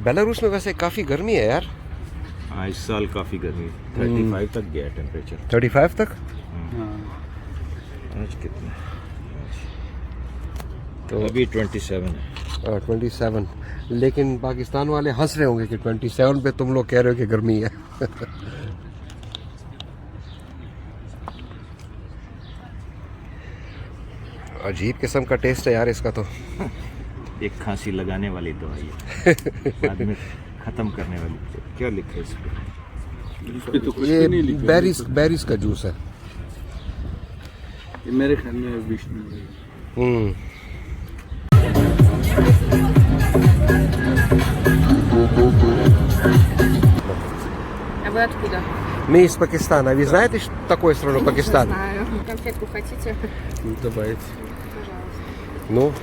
Belarus में वैसे काफ़ी गर्मी है यार। हाँ इस साल काफ़ी गर्मी 35 तक गया टेम्परेचर। 35 तक। आज कितना तो अभी 27 है। 27। लेकिन पाकिस्तान वाले हंस रहे होंगे कि 27 पे तुम लोग कह रहे हो कि गर्मी है। अजीब किस्म का टेस्ट है यार इसका तो। एक खांसी लगाने वाली दवाई है बाद में ख़त्म करने वाली। क्या लिखा है इस पे? तो कुछ ये भी नहीं लिखा। बेरीज का जूस है। ये मेरे ख्याल में विष्णु है। А вы откуда? Мы из Пакистана. Вы знаете такую страну Пакистан? Знаю. Конфетку хотите? Давайте. Пожалуйста. नो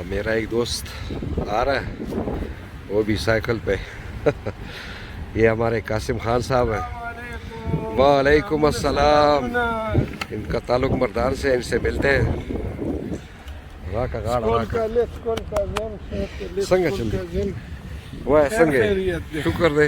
मेरा एक दोस्त आ रहा है, वो भी साइकिल पे। ये हमारे कासिम खान साहब हैं। वालेकुम अस्सलाम। इनका ताल्लुक मर्दान से, इनसे मिलते हैं। राका गाड़ा राका संगे चल वाह संगे शुक्र दे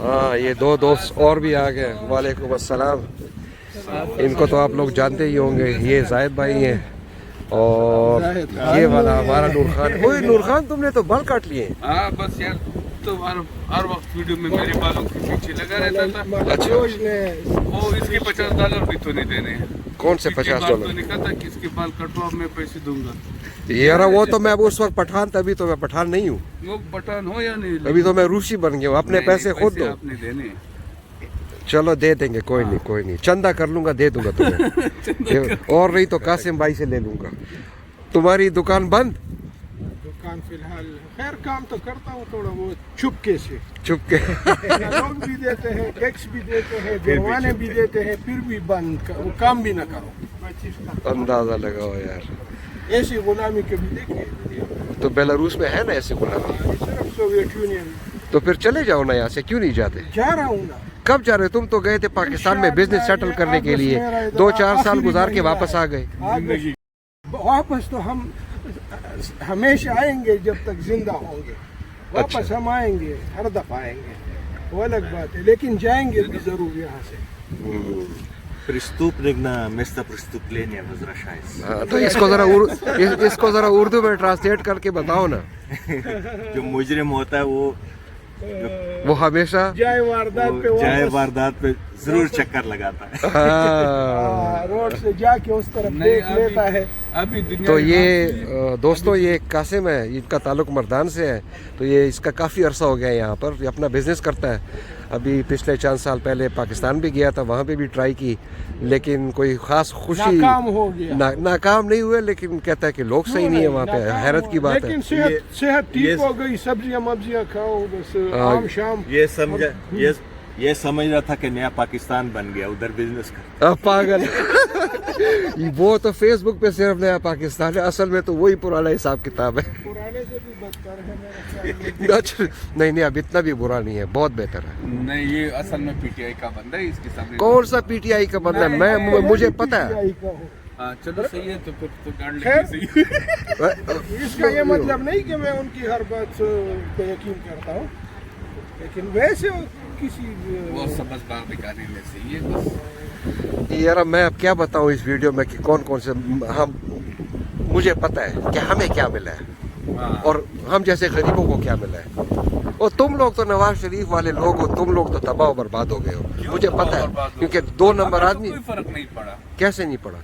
हाँ ये दो दोस्त और भी आ गए। वालेकुम अस्सलाम। इनको तो आप लोग जानते ही होंगे, ये जाहिद भाई हैं और ये वाला हमारा नूर खान। ओए नूर खान तुमने तो बाल काट लिए। हाँ बस यार तो हर वक्त वीडियो में मेरे बालों के पीछे लगा रहता था। अच्छा वो इसके $50 भी तो नहीं देने हैं। कौन से इसके बाल $50? तो नहीं कहता कि इसके बाल कटवाओ मैं पैसे दूंगा। यार वो तो मैं उस वक्त पठान, तभी तो मैं पठान नहीं हूँ, वो पठान हो या नहीं अभी तो मैं रूसी बन गया हूँ। अपने नहीं, पैसे खुद दो। आपने देने हैं। चलो दे देंगे, कोई नहीं कोई नहीं, चंदा कर लूंगा, दे दूंगा तुम्हें। और नहीं तो कासिम भाई से ले लूंगा। तुम्हारी दुकान बंद? दुकान फिलहाल खैर काम तो करता हूँ थोड़ा बहुत चुपके से। चुपके लोग भी देते हैं, टैक्स भी देते हैं, जुर्माने भी देते हैं, फिर भी बंद वो काम भी ना करो। अंदाजा लगाओ यार। ऐसी गुलामी कभी देखी? तो बेलारूस में है ना ऐसी गुलामी? सिर्फ सोवियत यूनियन। तो फिर चले जाओ ना यहाँ से, क्यों नहीं जाते? जा रहा हूँ ना। कब जा रहे हो? तुम तो गए थे पाकिस्तान में बिजनेस सेटल करने के लिए, 2-4 साल गुजार के वापस आ गए। वापस तो हम हमेशा आएंगे जब तक जिंदा होंगे। वापस अच्छा। हम आएंगे, हर दफा आएंगे, वो अलग बात है, लेकिन जाएंगे भी जरूर यहाँ से। Преступник место преступления возвращается। हाँ, तो इसको जरा उर्दू में ट्रांसलेट करके बताओ ना। जो मुजरिम होता है वो हमेशा जाए वारदात पे जाए वापस वारदात पे जरूर चक्कर लगाता है। रोड से जाके उस तरफ देख लेता है। अभी दुनिया तो में ये दोस्तों ये कासिम है, इनका ताल्लुक मर्दान से है। तो ये इसका काफ़ी अरसा हो गया है यहाँ पर, ये अपना बिजनेस करता है। अभी पिछले 4 साल पहले पाकिस्तान भी गया था, वहाँ पे भी ट्राई की, लेकिन कोई ख़ास खुशी नाकाम हो गया। नाकाम नहीं हुए, लेकिन कहता है कि लोग सही नहीं है वहाँ पे। हैरत की बात है। लेकिन सेहत ठीक हो गई, सब्जियां मब्जियां खाओ बस आम शाम। ये समझ रहा था कि नया पाकिस्तान बन गया, उधर बिजनेस कर। अब पागल वो तो फेसबुक पे सिर्फ नया पाकिस्तान है, असल में तो वही पुराना हिसाब किताब है। पुराने से भी बदतर है मेरा ख्याल। अच्छा नहीं अब इतना भी बुरा नहीं है, बहुत बेहतर है। नहीं ये असल में पीटीआई का बंदा है, इसके सामने कौन सा पीटीआई का बंदा है? मुझे पता है। हाँ चलो सही है, तो फिर तो गाड़ खैर। लेंगे सही। इसका ये मतलब नहीं कि मैं उनकी हर बात पे यकीन करता हूँ, लेकिन वैसे किसी वो समझ बात दिखाने में सही है बस। यार मैं अब क्या बताऊँ इस वीडियो में कि कौन कौन से हम, मुझे पता है कि हमें क्या मिला है और हम जैसे गरीबों को क्या मिला है। और तुम लोग तो नवाज शरीफ वाले लोग हो, तुम लोग तो तबाह और बर्बाद हो गए हो, मुझे पता है, क्योंकि 2 नंबर आदमी। कोई फर्क नहीं पड़ा। कैसे नहीं पड़ा?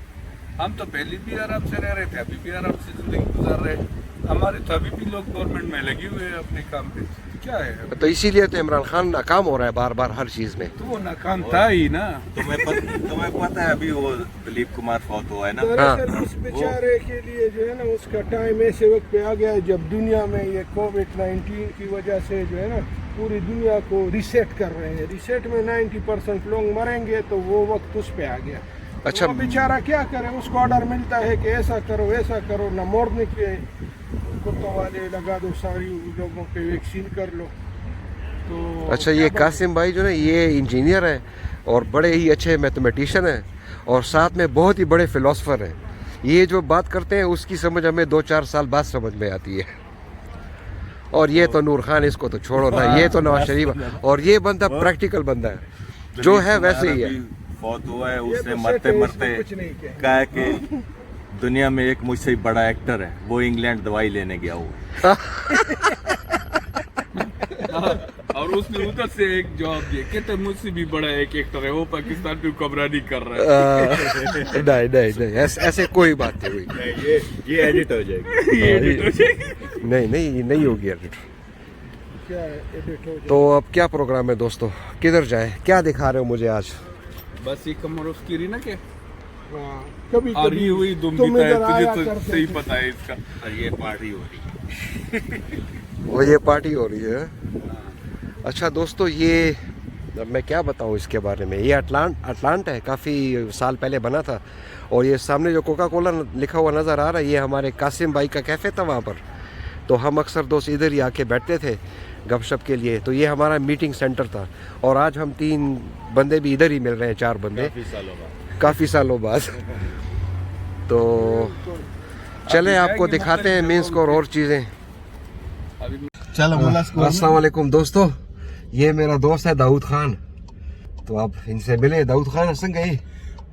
हम तो पहले भी आराम से रह रहे थे, अभी भी आराम से जिंदगी गुजार रहे हैं। हमारे तो अभी भी लोग गवर्नमेंट में लगे हुए हैं अपने काम पे, क्या है तो इसीलिए तो इमरान खान नाकाम हो रहा है बार बार हर चीज में। तो वो नाकाम था ही ना। तुम्हें पता है अभी वो दिलीप कुमार फौत हुआ है ना। दरअसल उस बेचारे के लिए जो है ना उसका टाइम ऐसे वक्त पे आ गया है जब दुनिया में ये कोविड-19 की वजह से जो है ना पूरी दुनिया को रिसेट कर रहे हैं। रिसेट में 90% लोग मरेंगे, तो वो वक्त उस पे आ गया। अच्छा, वो बेचारा क्या करे, उसको ऑर्डर मिलता है कि ऐसा करो वैसा करो, न मोरने के कुत्तों वाले लगा दो, सारी लोगों पे वैक्सीन कर लो। तो अच्छा, ये कासिम भाई जो ना ये इंजीनियर है और बड़े ही अच्छे मैथमेटिशियन हैं और साथ में बहुत ही बड़े फिलोसफर हैं। ये जो बात करते हैं उसकी समझ हमें 2-4 साल बाद समझ में आती है। और ये तो नूर खान, इसको तो छोड़ो ना, ये तो नवाज शरीफ, और ये बंदा प्रैक्टिकल बंदा है, जो है वैसे ही है। फौत हुआ है, ये उसने तो मरते सेट है, मरते इसमें कुछ नहीं कहेंगे। कहा कि दुनिया में एक मुझसे बड़ा एक्टर है, वो इंग्लैंड दवाई लेने गया हुआ है। और उसने उधर से एक जवाब दिया, कहते मुझसे भी बड़ा एक एक्टर है, वो पाकिस्तान पे कबरानी कर रहा है। नहीं, ऐसे कोई बात नहीं हुई। ये एडिट हो जाएगी। नहीं होगी एडिट। क्या एडिट हो तो अब क्या प्रोग्राम है दोस्तों, किधर जाए, क्या दिखा रहे हो मुझे आज? बस ये कमर उसकी रही ना, क्या हाँ, कभी और ये हुई तुम तुम इधर तुझे आया तो करते सही थे। पता है इसका। और ये पार्टी हो रही है। वो ये पार्टी हो रही है। अच्छा दोस्तों, ये अब मैं क्या बताऊँ इसके बारे में। ये अटलांट है, काफ़ी साल पहले बना था। और ये सामने जो कोका कोला लिखा हुआ नज़र आ रहा है, ये हमारे कासिम भाई का कैफ़े था वहाँ पर। तो हम अक्सर दोस्त इधर ही आके बैठते थे गपशप के लिए। तो ये हमारा मीटिंग सेंटर था और आज हम 3 बंदे भी इधर ही मिल रहे हैं, 4 बंदे काफ़ी सालों बाद। तो चले आपको दिखाते हैं मेन स्कोर और चीज़ें। चलो अस्सलाम वालेकुम दोस्तों, ये मेरा दोस्त है दाऊद खान। तो आप इनसे मिले। दाऊद खान संग गई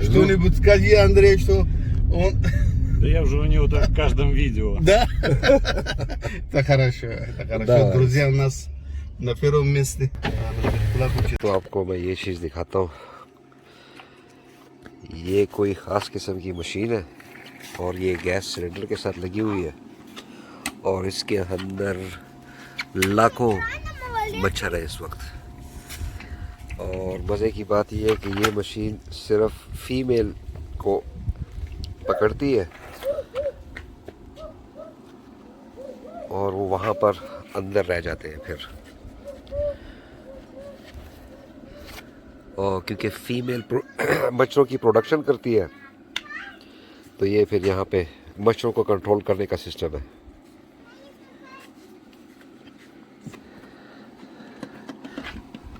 Что-нибудь скажи, Андрей, что он... Да я уже у него так в каждом видео. Да? Это хорошо, Да. Друзья у нас на первом месте. तो आपको मैं ये चीज़ दिखाता हूँ. ये कोई ख़ास किस्म की मशीन है और ये गैस सिलेंडर के साथ लगी हुई है और इसके अंदर लाखों मच्छर है इस वक्त. और मज़े की बात यह है कि ये मशीन सिर्फ फीमेल को पकड़ती है और वो वहाँ पर अंदर रह जाते हैं फिर. और क्योंकि फीमेल मच्छरों की प्रोडक्शन करती है तो ये फिर यहाँ पे मच्छरों को कंट्रोल करने का सिस्टम है।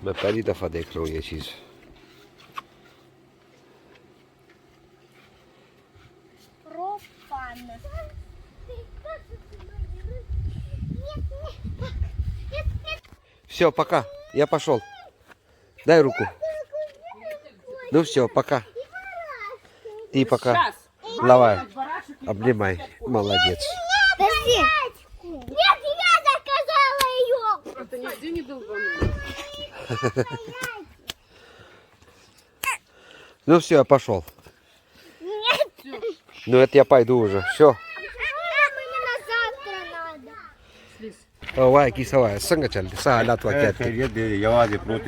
मैं पहली दफ़ा देख रहा हूँ ये चीज़। Все, пока. Я пошел. Дай руку. Ну все, пока. Ты пока. Давай. Обнимай. Молодец. Подожди. Нет, я заказала ее. Это нигде не долбануло. Ну все, я пошел. Нет. Ну это я пойду уже. Все. Мне на завтра надо. वाह की सवाय सँग चल्दै सा हालात वाक्यात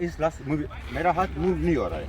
इस लास्ट मेरा हाथ मूव नहीं हो रहा है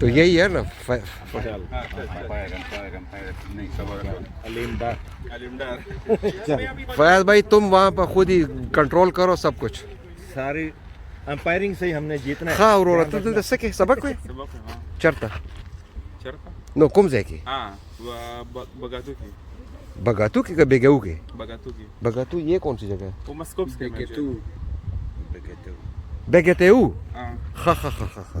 तो यही है ना नहीं सब अलीमदार फयाज भाई तुम वहाँ पर खुद ही कंट्रोल करो सब कुछ सारी अंपायरिंग से ही हमने जीतना है। हाँ और तो दस के सबक में चरता चरता नो कुम जाके हाँ बगातू की बगातू की का बेगेऊ के बगातू की बगातू ये कौन सी जगह है वो मस्कोप्स के बेगेतेऊ हाँ खा खा खा खा खा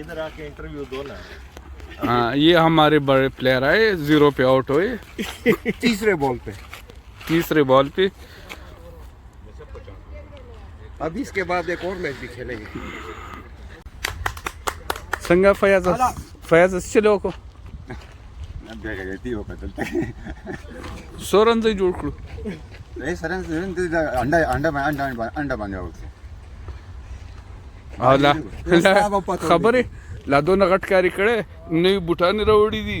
इधर आके इंटरव्यू दो ना। हाँ ये हमारे बड़े प्लेयर आए 0 पे आउट हुए तीसरे बॉल पे तीसरे बॉल पे अब इसके बाद एक और मैच भी खेलेंगे संगा फयाज चलो को बेगेती हो बदलते 100 रन से जोड़ करो ए सरन अंडा अंडा अंडा अंडा बन जाओ ला खबर है ला दोन गटकारी कड़े नई बुटानी रावड़ी दी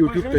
यूट्यूब पे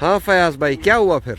हाँ फयाज भाई क्या हुआ फिर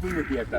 तुमने किया था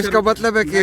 इसका मतलब है कि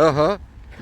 हाँ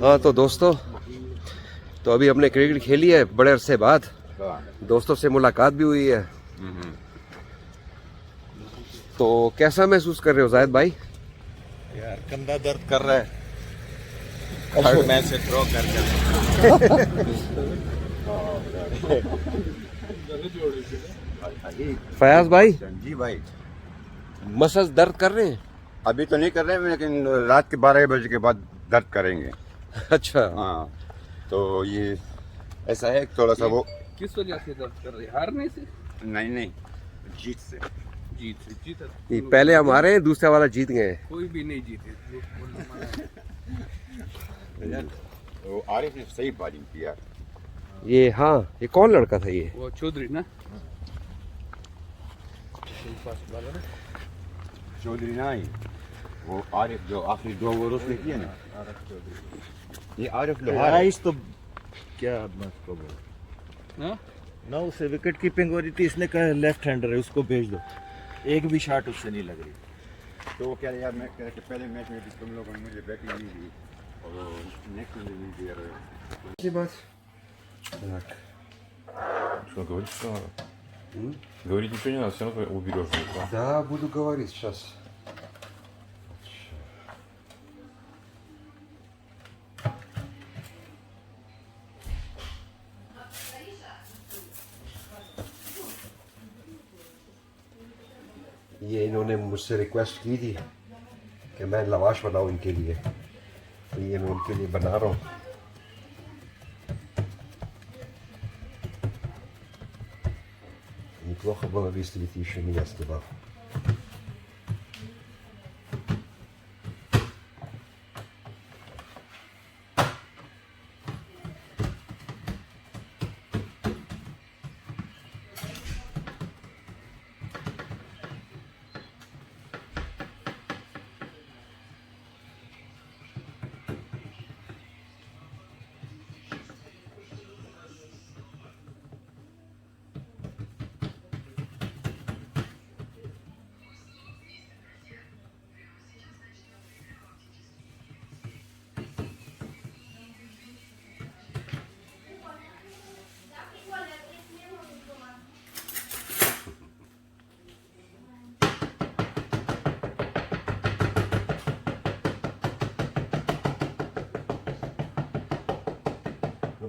हाँ तो दोस्तों तो अभी हमने क्रिकेट खेली है बड़े अरसे बाद दोस्तों से मुलाकात भी हुई है तो कैसा महसूस कर रहे हो जाहिद भाई यार कंधा दर्द कर रहा है थर्ड मैच से थ्रो कर फयाज भाई जी भाई मसल दर्द कर रहे हैं अभी तो नहीं कर रहे हैं लेकिन रात के 12 बजे के बाद दर्द करेंगे अच्छा हाँ तो ये ऐसा है थोड़ा सा वो किस वजह से दर्द कर रहे हारने से नहीं नहीं जीत से जीत ये पहले हमारे दूसरा वाला जीत गए कोई भी नहीं जीते वो आरिफ ने सही बॉलिंग किया ये हाँ ये कौन लड़का था ये वो चौधरी ना चौधरी नहीं वो आरिफ जो आखिरी 2 ओवर उसने किए ना ये आरिफ लोहार है। राइस तो क्या मैं उसको बोल हाँ? ना उसे विकेट कीपिंग हो रही थी, इसने कहा लेफ्ट हैंडर है उसको भेज दो, एक भी शॉट उससे नहीं लग रही। तो वो कह रहे यार मैं कह रहे कि पहले मैच में भी तुम लोगों ने मुझे बैटिंग नहीं दी और नेक्स्ट में नहीं दिया रहे। Ебать. Так. Что, говорить что надо? Говорить ничего не надо, все равно уберешь звук. Да, буду говорить сейчас. ये इन्होंने मुझसे रिक्वेस्ट की थी कि मैं लवाश बनाऊं इनके लिए, तो ये मैं उनके लिए बना रहा हूँ। Неплохо было бы, если бы ты еще меня снимал.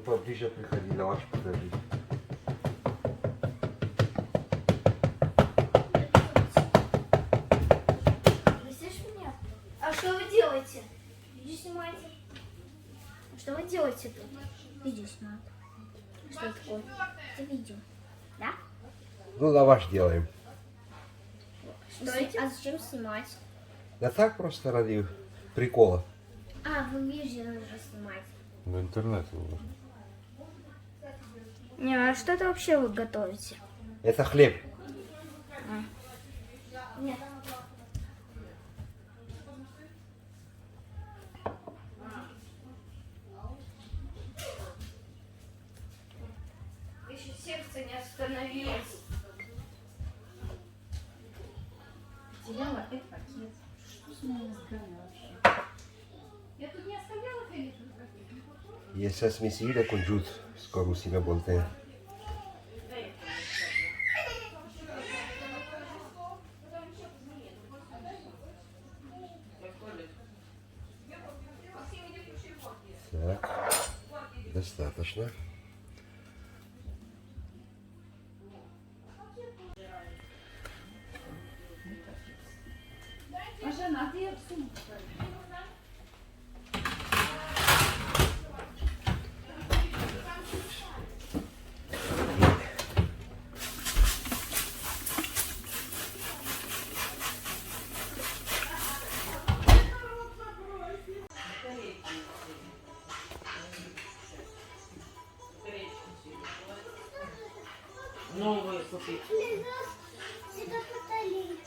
Поближе приходи, на ваш покажи. Вы слышите меня? А что вы делаете? Видео снимаете. Что вы делаете тут? Видео снимают. Что это такое? Это видео. Да? Ну, лаваш делаем. Что это? А зачем снимать? Да так просто ради прикола. А, вы видео нужно снимать. В интернет выложу. Не, а что это вообще вы готовите? Это хлеб. Нет. Еще сердце не остановилось. Потеряла опять пакет. Что с моим разговариваем вообще? Я тут не оставляла пакет? ये ससमी सीड है कुंजूत, इसको रूसी में बोलते हैं। Так, достаточно.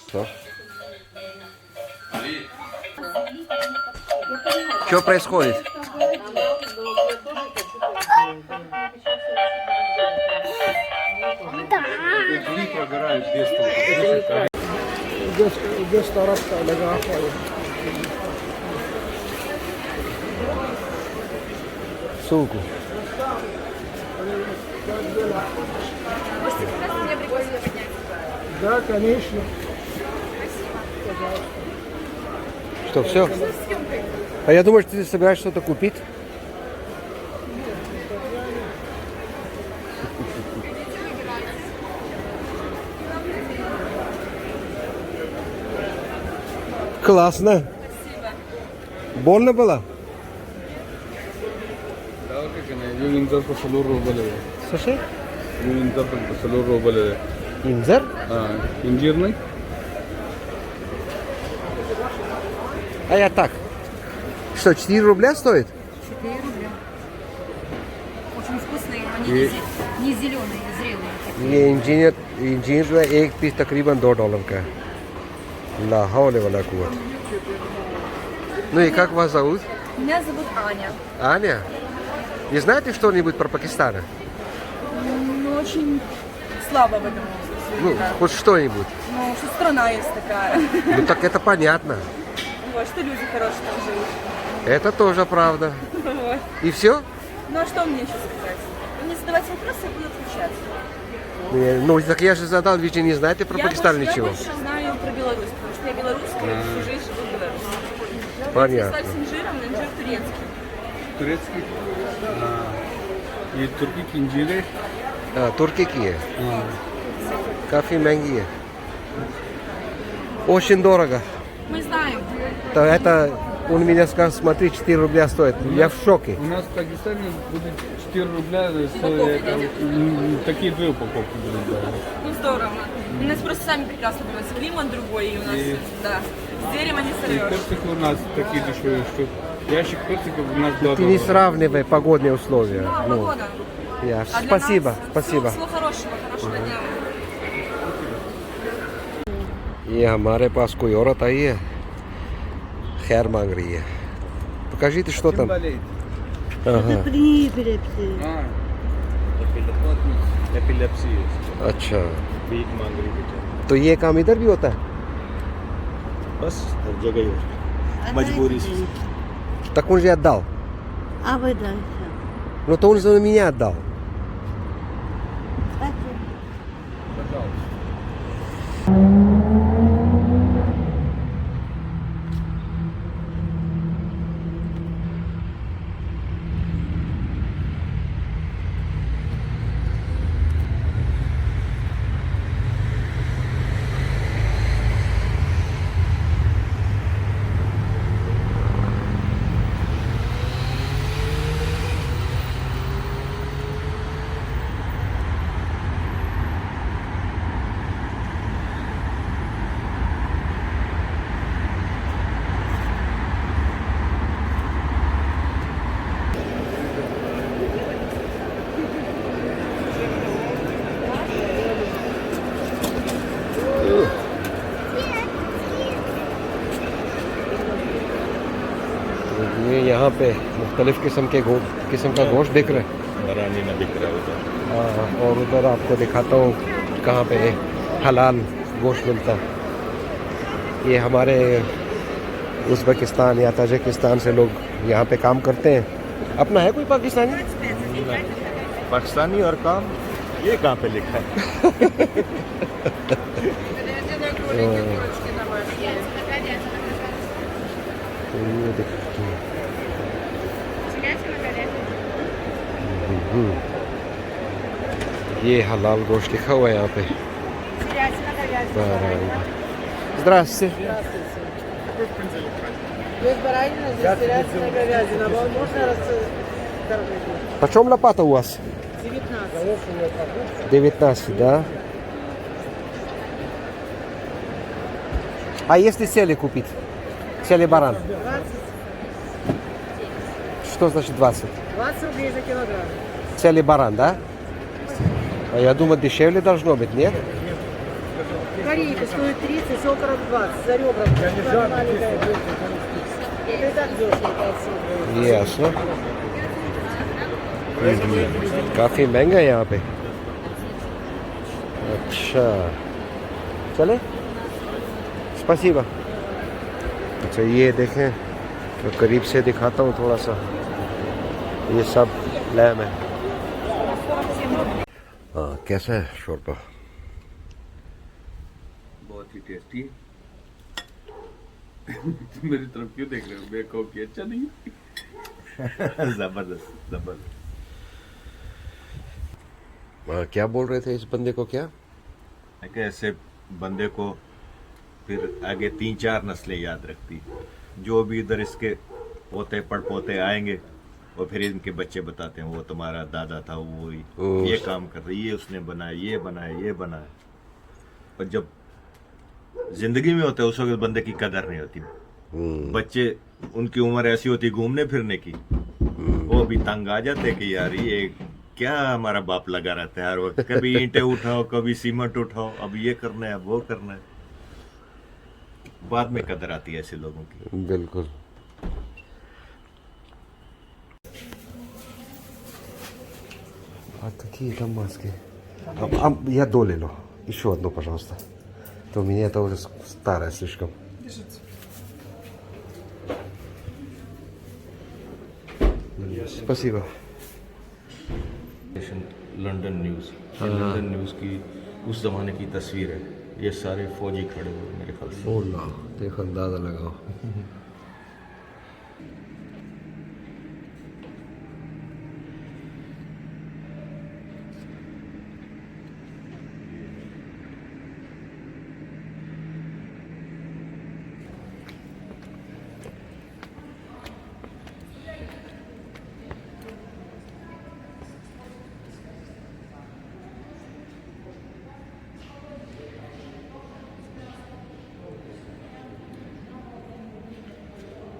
Что? Что происходит? Ссылку. Можете, пожалуйста, меня прикольно поднять? Да, конечно. Что, все? Что с съемкой? А я думаю, что ты собираешься что-то купить. Классно. Больно было? Инзар по салуру рубля. Слушай? Инзар по салуру рубля. Инзар? Инжирный? А я так. Что, 4 рубля стоит? 4 рубля. Очень вкусные, они не зеленые, зрелые. ये इंजीनियर एक पीस तकरीबन $2 का है। ла хауля валя кувват. Ну и как вас зовут? Меня зовут Аня. Аня? И знаете что-нибудь про Пакистан? Ну, очень слабо в этом Ну, смысле, да. хоть что-нибудь. Ну, что страна есть такая. Ну так это понятно. Вот, что люди хорошие там живут. Это тоже правда. Вот. И все? Ну, а что мне еще сказать? Вы мне задавать вопросы, я буду отвечать. Ну, так я же задал, ведь не знаете про Пакистан Я ничего. больше знаю про Беларусь, потому что я белорусская, всю жизнь живу в Беларуси. Понятно. Саль с инжиром, но инжир турецкий. Турецкий. И турки кинджире. Турки кие. Кафе महंगी है. Очень дорого. Мы знаем. То это он меня сказал, смотри, 4 рубля стоит. Я в шоке. У нас в Пакистане будет 4 рубля, такие 2 упаковки будут давать. Ну, здорово. У нас просто сами прекрасно понимаете, климат другой, и у нас, да, с деревом не И сорвешь. персики у нас такие дешевые, что ящик персиков у нас Ты не сравнивай погодные условия. Да, Ну, погода. я. А для Спасибо, нас спасибо. Всего хорошего, хорошего дня. ये हमारे पास कोई औरत आई है, खैर मांग रही है. Покажите, что там. Ага. एपिलेप्सी है, अच्छा. भीख मांग रही बेचारी। तो ये काम इधर भी होता है? बस हर जगह ही होता है। मजबूरी से। Так он же отдал. А вы дальше. Ну то он за меня отдал. ये यहाँ पे मुख्तलिफ किस्म का गोश्त बिक रहा है. बरानी में बिक रहा है उधर। हाँ, और उधर आपको दिखाता हूँ कहाँ पे हलाल गोश्त मिलता है. ये हमारे उज़्बेकिस्तान या ताजिकिस्तान से लोग यहाँ पे काम करते हैं. अपना है कोई पाकिस्तानी? पाकिस्तानी और काम ये कहाँ पे लिखा है? ये देखते हैं. ये हलाल गोश्त लिखा हुआ है यहाँ पे. Здравствуйте. Почем лопата у вас? 19, да? А если целый купить? Целый баран? 20. Что значит 20? 20 рублей за килограмм. Целый баран, да? А я думаю, дешевле должно быть, нет? Корейка стоит 30, окорок 20. За ребра. Я не маленькая. Это и так дешево. Ясно. काफी महंगा है यहाँ पे. अच्छा, चले? स्पसीबा. अच्छा, ये देखें तो करीब से दिखाता हूँ थोड़ा सा. ये सब लैम है. हाँ, कैसा है शोरबा? बहुत ही टेस्टी है. मेरी तरफ क्यों देख रहे हो? मैं कहूँ कि अच्छा नहीं है. जबरदस्त जबरदस्त। क्या बोल रहे थे इस बंदे को? क्या ऐसे बंदे को फिर आगे 3-4 नस्लें याद रखती, जो भी इधर इसके पोते पड़पोते आएंगे और फिर इनके बच्चे बताते हैं वो तुम्हारा दादा था, वो ये काम कर रही, ये उसने बनाया, ये बनाया, ये बनाया. और जब जिंदगी में होते उस वक्त बंदे की कदर नहीं होती. बच्चे उनकी उम्र ऐसी होती घूमने फिरने की, वो भी तंग आ जाते कि यार ये क्या हमारा बाप लगा रहता है हर वक्त, कभी ईंटें उठाओ, कभी सीमेंट उठाओ, अब ये करना है, अब वो करना है. बाद में कदर आती है ऐसे लोगों की। बिल्कुल। Такие там маски. Я до лило. Еще одну, пожалуйста. То у меня это уже старое слишком. Спасибо. लंदन न्यूज़, लंदन न्यूज़ की उस ज़माने की तस्वीर है। ये सारे फौजी खड़े हुए मेरे ख्याल से। ओला, देखो अंदाजा लगाओ।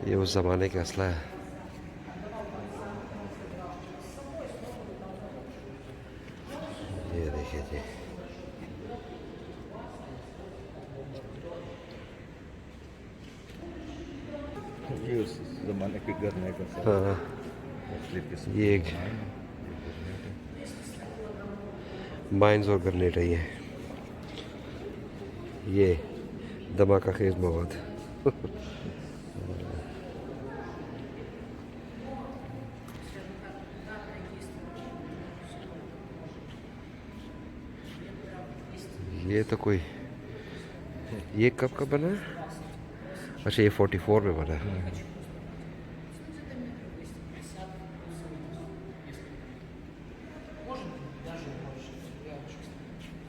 ये उस ज़माने का असला है। ये देखिए जी। ये उस ज़माने के गरने का सब हाँ, ये एक माइंस और ग्रेनेड है ये धमाका खेज मवाद। ये तो कोई, ये कब का बना है? अच्छा, ये 44 में बना है।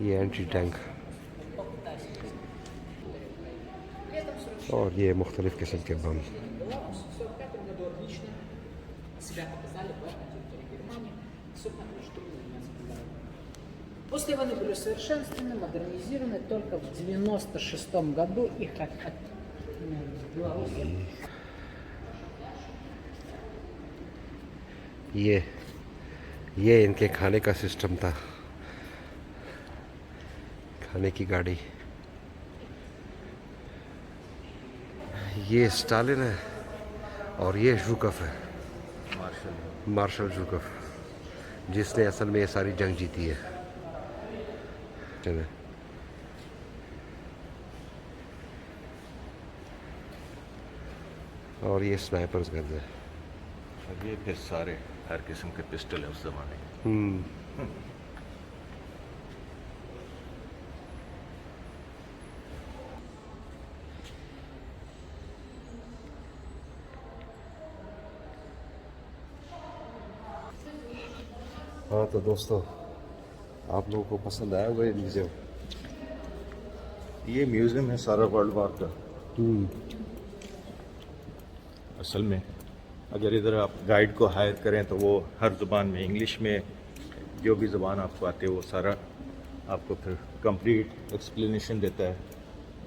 ये एंटी टैंक और ये मुख्तलिफ किस्म के बम। После войны были совершенствованы, модернизированы, только в 96 году их от Беларуси. ये इनके खाने का सिस्टम था, खाने की गाड़ी। ये स्टालिन है और ये ज़ुकफ है, मार्शल ज़ुकफ, जिसने असल में ये सारी जंग जीती है। और ये स्नाइपर्स गन्स है। अब ये फिर सारे हर किस्म के पिस्टल है उस ज़माने के। हाँ तो दोस्तों, आप लोगों को पसंद आया होगा ये म्यूज़ियम? ये म्यूज़ियम है सारा वर्ल्ड वार का। असल में अगर इधर आप गाइड को हायर करें तो वो हर ज़ुबान में, इंग्लिश में, जो भी ज़ुबान आपको आती है वो सारा आपको फिर कंप्लीट एक्सप्लेनेशन देता है।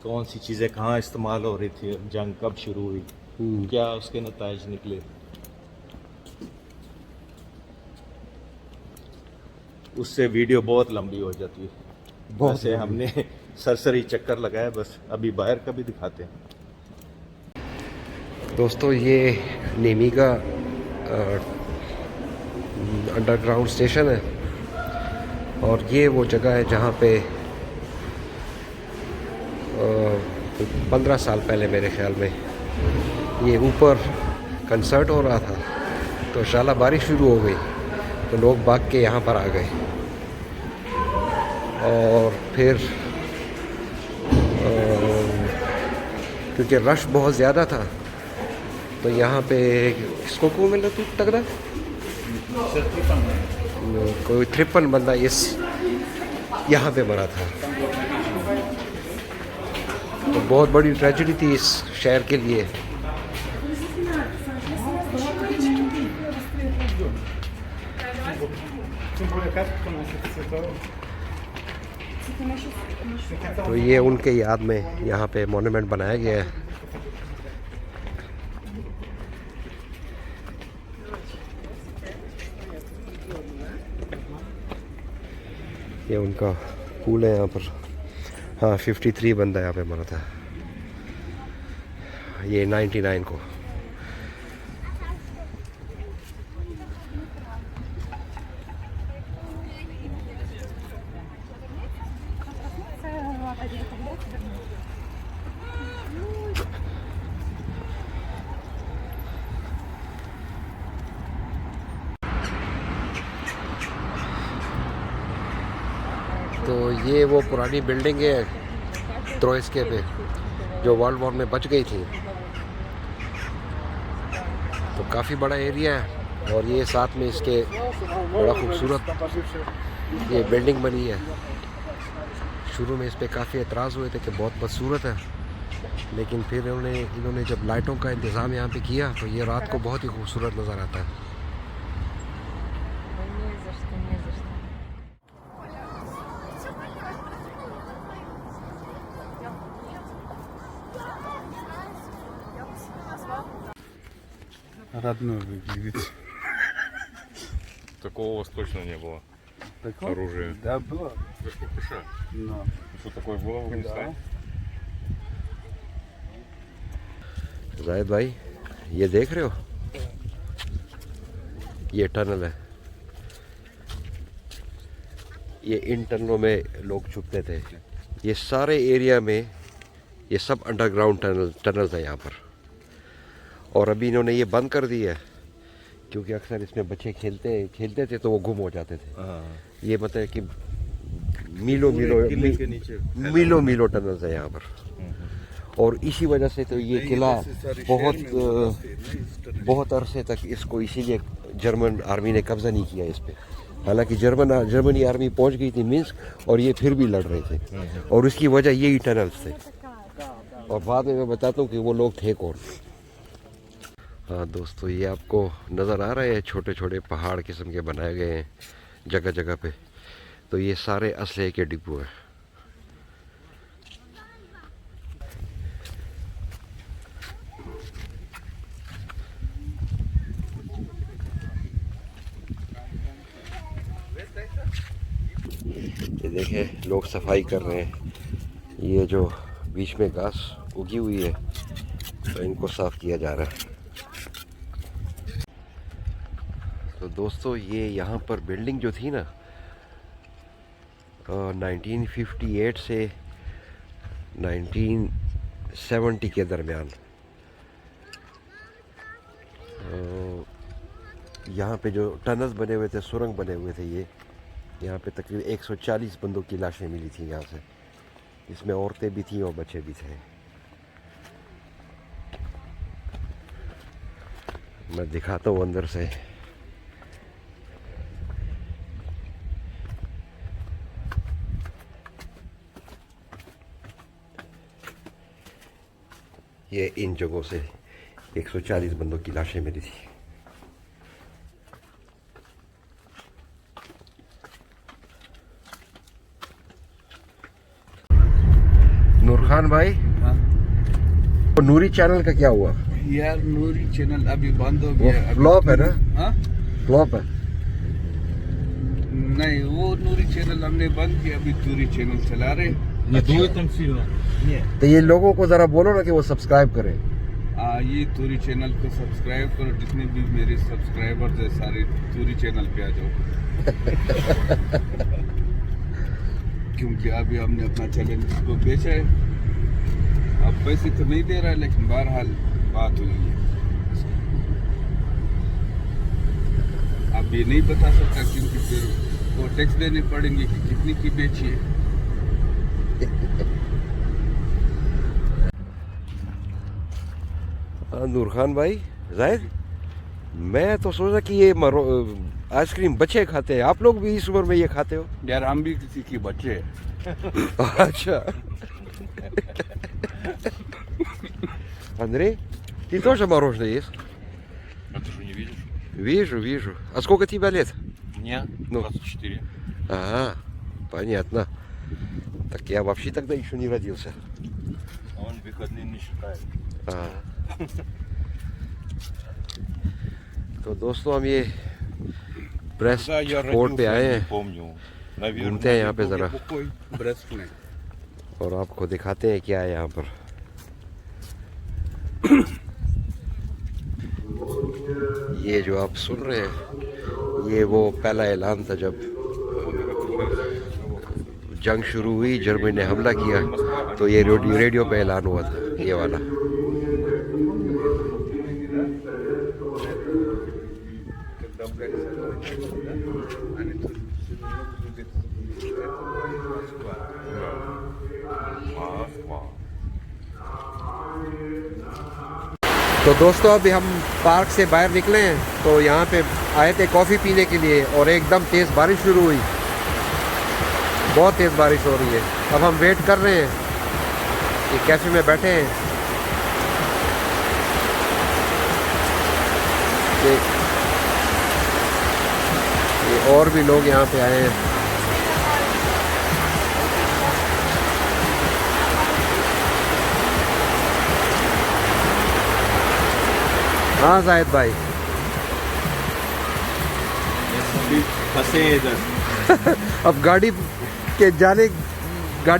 कौन सी चीज़ें कहाँ इस्तेमाल हो रही थी, जंग कब शुरू हुई, क्या उसके नताइज निकले। उससे वीडियो बहुत लंबी हो जाती है। वैसे हमने सरसरी चक्कर लगाया, बस अभी बाहर का भी दिखाते हैं। दोस्तों, ये नेमी का अंडरग्राउंड स्टेशन है और ये वो जगह है जहाँ पे 15 साल पहले मेरे ख्याल में ये ऊपर कंसर्ट हो रहा था, तो शाला बारिश शुरू हो गई तो लोग भाग के यहाँ पर आ गए और फिर क्योंकि रश बहुत ज़्यादा था तो यहाँ पे किसको को मिला तू तगड़ा, कोई 53 बंदा इस यहाँ पे मरा था। तो बहुत बड़ी ट्रेजेडी थी इस शहर के लिए। तो ये उनके याद में यहाँ पे मॉन्यूमेंट बनाया गया है। ये उनका पूल है यहाँ पर। हाँ, 53 बंदा यहाँ पे मरा था। ये 99 को। तो ये वो पुरानी बिल्डिंग है त्रोइस्के पे जो वर्ल्ड वॉर में बच गई थी। तो काफ़ी बड़ा एरिया है और ये साथ में इसके बड़ा खूबसूरत ये बिल्डिंग बनी है। शुरू में इस पर काफ़ी एतराज़ हुए थे कि बहुत बदसूरत है, लेकिन फिर इन्होंने जब लाइटों का इंतज़ाम यहाँ पे किया तो ये रात को बहुत ही खूबसूरत नज़र आता है। Родной выглядит. Такого у вас точно не было. Оружия. Да, было. Но. Что такое было в Афганистане? जाहिद भाई ये देख रहे हो, ये टनल है। ये इन टनलों में लोग छुपते थे। ये सारे एरिया में ये सब अंडरग्राउंड टनल था यहाँ पर, और अभी इन्होंने ये बंद कर दिया है क्योंकि अक्सर इसमें बच्चे खेलते थे तो वो गुम हो जाते थे। ये मतलब कि मीलो टनल है यहाँ पर, और इसी वजह से तो ये किला बहुत अरसे तक इसको इसीलिए जर्मन आर्मी ने कब्जा नहीं किया इस पे। हालांकि जर्मनी आर्मी पहुंच गई थी मिन्स्क और ये फिर भी लड़ रहे थे, और इसकी वजह यही टनल्स थे। और बाद में मैं बताता हूँ कि वो लोग थे कौन। हाँ दोस्तों, ये आपको नज़र आ रहे हैं छोटे छोटे पहाड़ किस्म के बनाए गए हैं जगह जगह पे। तो ये सारे असले के डिपो हैं। ये देखें लोग सफाई कर रहे हैं। ये जो बीच में घास उगी हुई है तो इनको साफ किया जा रहा है। तो दोस्तों ये यहाँ पर बिल्डिंग जो थी ना 1958 से 1970 के दरमियान, यहाँ पे जो टनल्स बने हुए थे, सुरंग बने हुए थे, ये यहाँ पे तकरीबन 140 बंदों की लाशें मिली थी यहाँ से। इसमें औरतें भी थीं और बच्चे भी थे। मैं दिखाता हूँ अंदर से। ये इन जगहों से 140 बंदों की लाशें मिली थी। नूर खान भाई, तो नूरी चैनल का क्या हुआ यार? नूरी चैनल अभी बंद हो गया। फ्लॉप है ना? हाँ फ्लॉप है। नहीं, वो नूरी चैनल हमने बंद किया, अभी तूरी चैनल चला रहे। तो ये लोगों को जरा बोलो ना कि वो सब्सक्राइब करें। ये तूरी चैनल को सब्सक्राइब करो। जितने भी मेरे सब्सक्राइबर्स है सारे तूरी चैनल पे आ जाओ। क्योंकि अभी हमने अपना चैनल को बेचा है। अब पैसे तो नहीं दे रहा है, लेकिन बहरहाल बात हुई है। अब ये नहीं बता सकता क्योंकि फिर वो टैक्स देने पड़ेंगे कि कितनी की बेची है। नूर खान भाई, जाहिद, मैं तो सोचा कि ये आइसक्रीम बच्चे खाते हैं, आप लोग भी इस उम्र में ये खाते हो? यार हम भी किसी के बच्चे हैं। अच्छा। Андрей, ты тоже мороженое ешь? А ты что, не видишь? Вижу. А сколько тебе лет? Мне Ну. 24. Ага, понятно. Так я вообще тогда еще не родился. А он выходные не считает. तो दोस्तों हम ये ब्रेस्ट Да, я फोर्ट पे родился, आए не हैं, помню. Наверное, घूमते हैं यहाँ पे ज़रा ब्रेस्ट में। और आपको दिखाते हैं क्या है यहाँ पर। ये जो आप सुन रहे हैं, ये वो पहला ऐलान था जब जंग शुरू हुई, जर्मनी ने हमला किया, तो ये रेडियो पे ऐलान हुआ था, ये वाला। तो दोस्तों अभी हम पार्क से बाहर निकले हैं, तो यहाँ पे आए थे कॉफ़ी पीने के लिए और एकदम तेज़ बारिश शुरू हुई, बहुत तेज़ बारिश हो रही है। अब हम वेट कर रहे हैं, ये कैफ़े में बैठे हैं, ये और भी लोग यहाँ पे आए हैं। हाँ जाहिद भाई, फंसे इधर। अब गाड़ी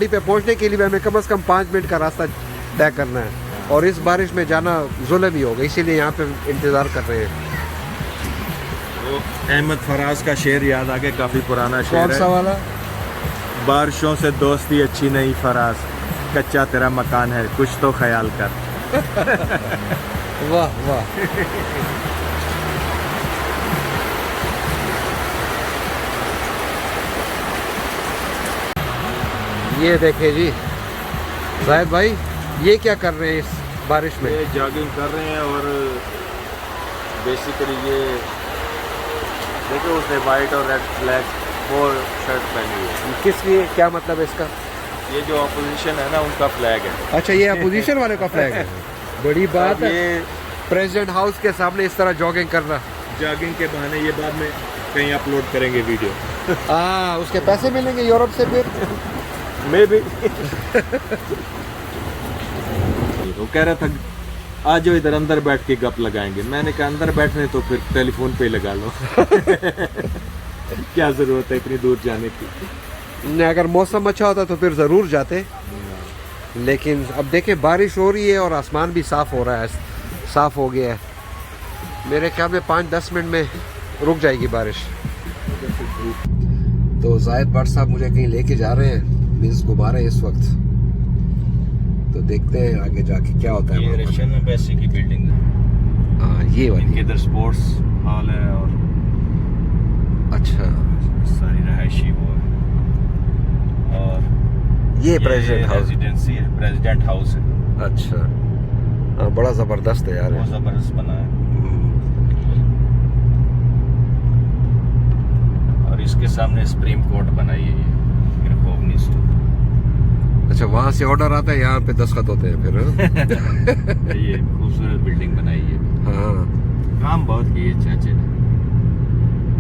पे पहुंचने के लिए हमें कम से कम 5 मिनट का रास्ता तय करना है, और इस बारिश में जाना जुल्म ही होगा, इसीलिए यहाँ पे इंतज़ार कर रहे हैं। वो अहमद फराज का शेर याद आ गया, काफ़ी पुराना शेर कौन सा वाला? बारिशों से दोस्ती अच्छी नहीं फराज, कच्चा तेरा मकान है, कुछ तो ख्याल कर। वाह वाह। ये देखे जी जाहिद भाई, ये क्या कर रहे हैं इस बारिश में? ये जॉगिंग कर रहे हैं, और बेसिकली ये देखो उसने वाइट और रेड ब्लैक वो शर्ट पहनी हुई है। किस लिए, क्या मतलब है इसका? ये जो अपोजिशन है ना, उनका फ्लैग है। अच्छा, ये अपोजिशन वाले का फ्लैग है। बड़ी बात है, ये प्रेसिडेंट हाउस के सामने इस तरह जॉगिंग करना। जॉगिंग के बहाने ये बाद में कहीं अपलोड करेंगे वीडियो। हाँ, उसके पैसे मिलेंगे यूरोप से फिर। मैं भी वो कह रहा था आ जाओ इधर अंदर बैठ के गप लगाएंगे। मैंने कहा अंदर बैठने तो फिर टेलीफोन पे लगा लो। क्या जरूरत है इतनी दूर जाने की। नहीं, अगर मौसम अच्छा होता तो फिर ज़रूर जाते, लेकिन अब देखें बारिश हो रही है और आसमान भी साफ़ हो रहा है, साफ़ हो गया है। मेरे ख्याल में 5-10 मिनट में रुक जाएगी बारिश। तो जाहिद भट्ट साहब मुझे कहीं लेके जा रहे हैं, मीन्स घुमा रहे हैं इस वक्त, तो देखते हैं आगे जाके क्या होता है। ये रशियन एम्बेसी की बिल्डिंग है। हाँ, ये वाली। इनके इधर स्पोर्ट्स हॉल है और अच्छा, सारी रहायशी वो है, और ये प्रेसिडेंट हाउस, रेजिडेंसी है, प्रेसिडेंट हाउस है। अच्छा, हाँ, बड़ा ज़बरदस्त है यार, बहुत ज़बरदस्त बना है। और इसके सामने सुप्रीम कोर्ट बनाई है, अच्छा, वहाँ से ऑर्डर आता है, यहाँ पे दस्तखत होते हैं फिर। ये खूबसूरत बिल्डिंग बनाई है। हाँ, काम बहुत किए चाचे ने।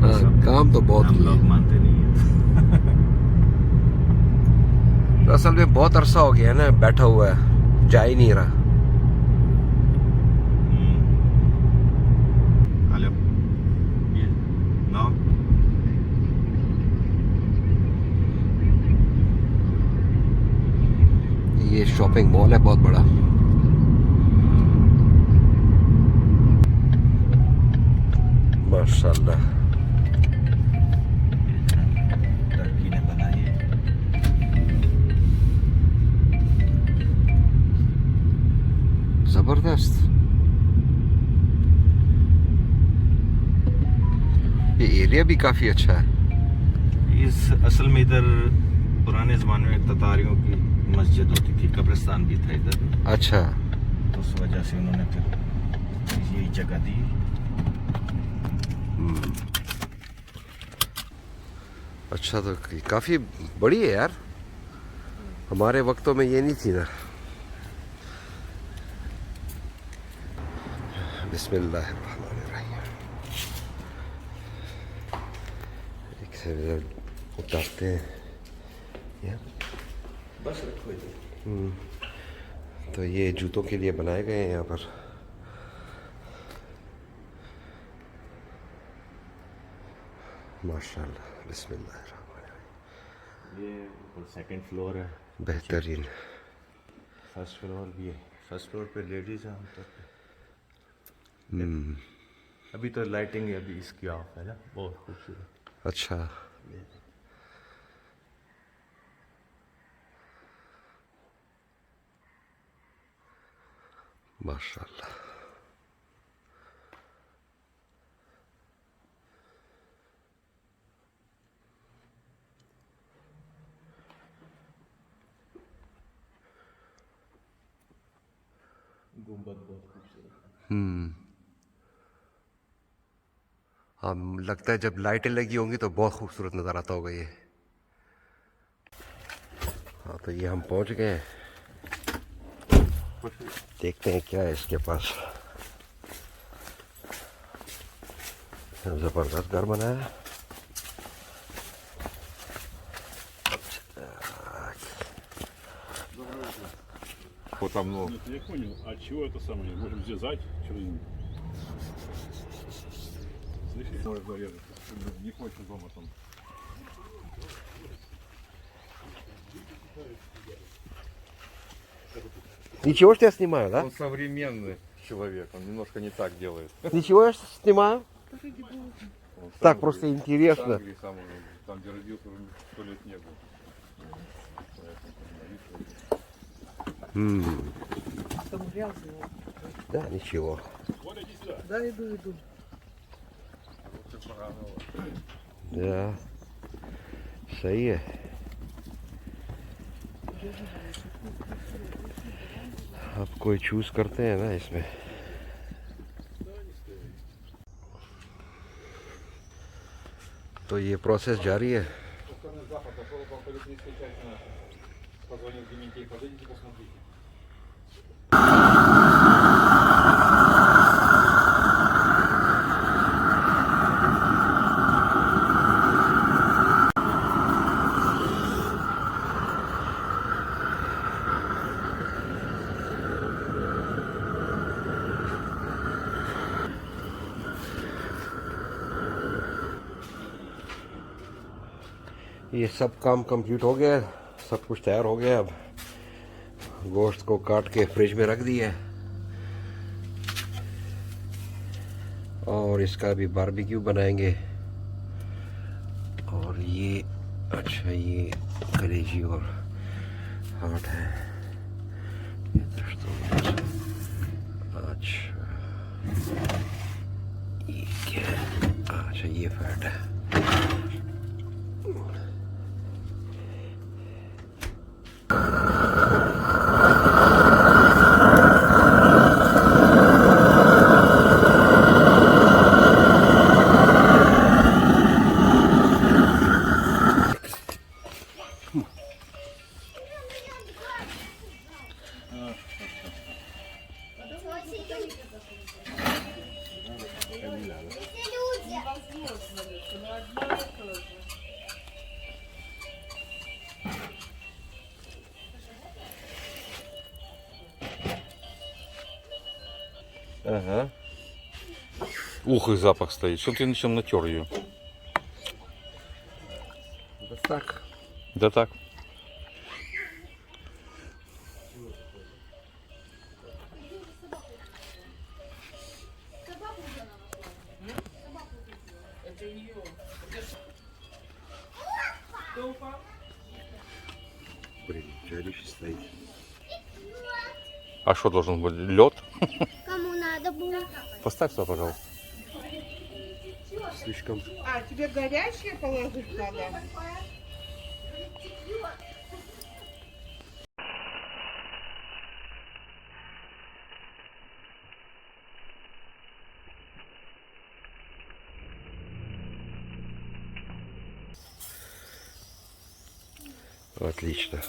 हाँ, काम तो बहुत हम लोग मानते नहीं है। असल में बहुत अरसा हो गया है ना, बैठा हुआ है, जा ही नहीं रहा। हेलो, ये नो ये शॉपिंग मॉल है बहुत बड़ा। माशाल्लाह, टर्की ने बनाई है। जबरदस्त। ये एरिया भी काफी अच्छा है। इस असल में इधर पुराने ज़माने में ततारियों की मस्जिद होती थी, कब्रिस्तान भी था इधर। अच्छा, उस वजह से उन्होंने फिर यही जगह दी। अच्छा, तो काफी बड़ी है यार, हमारे वक्तों में ये नहीं थी ना। बिस्मिल्लाहिर्रहमानिर्रहीम। एक से उतारते हैं यार, बस रखो इधर। तो ये जूतों के लिए बनाए गए हैं यहाँ पर। माशाल्लाह, बिस्मिल्लाहिर्रहमानिर्रहीम। ये सेकंड फ्लोर है, बेहतरीन। फर्स्ट फ्लोर भी है। फर्स्ट फ्लोर पे लेडीज हैं आमतौर पे। अभी तो लाइटिंग अभी इसकी ऑफ है ना, बहुत खूबसूरत। अच्छा, माशाल्लाह। गुंबद बहुत खूबसूरत। हाँ, लगता है जब लाइटें लगी होंगी तो बहुत खूबसूरत नज़र आता होगा ये। हाँ, तो ये हम पहुंच गए हैं। देखते हैं क्या है इसके पास। जबरदस्त घर बनाया है। Вот там, ну, Нет, я понял, а чего это самое? Можем связать? Слышишь? Может зарезать. Не хочешь дома там. Ничего, что я снимаю, да? он современный человек, он немножко не так делает. Ничего, я снимаю? Он Так, сам просто говорит, интересно. в Англии сам, там, где родился, уже 100 лет не был. Там грязно. Да, ничего. Да, иду. Да, सही है। अब कोई चूज करते हैं ना इसमें। तो ये प्रोसेस जारी है। ये सब काम कंप्लीट हो गया, सब कुछ तैयार हो गया। अब गोश्त को काट के फ्रिज में रख दिया और इसका भी बारबेक्यू बनाएंगे। और ये अच्छा, ये कलेजी और हार्ट है। अच्छा, ये क्या है? अच्छा, ये फैट है। Ага. Ух, и запах стоит. Что ты на чем натер ее? Да так. Да так. Блин, жарище стоит. А что должен быть? Лед? Кому надо было? Поставь сюда, пожалуйста. Слишком. А, тебе горячее положить надо? Отлично.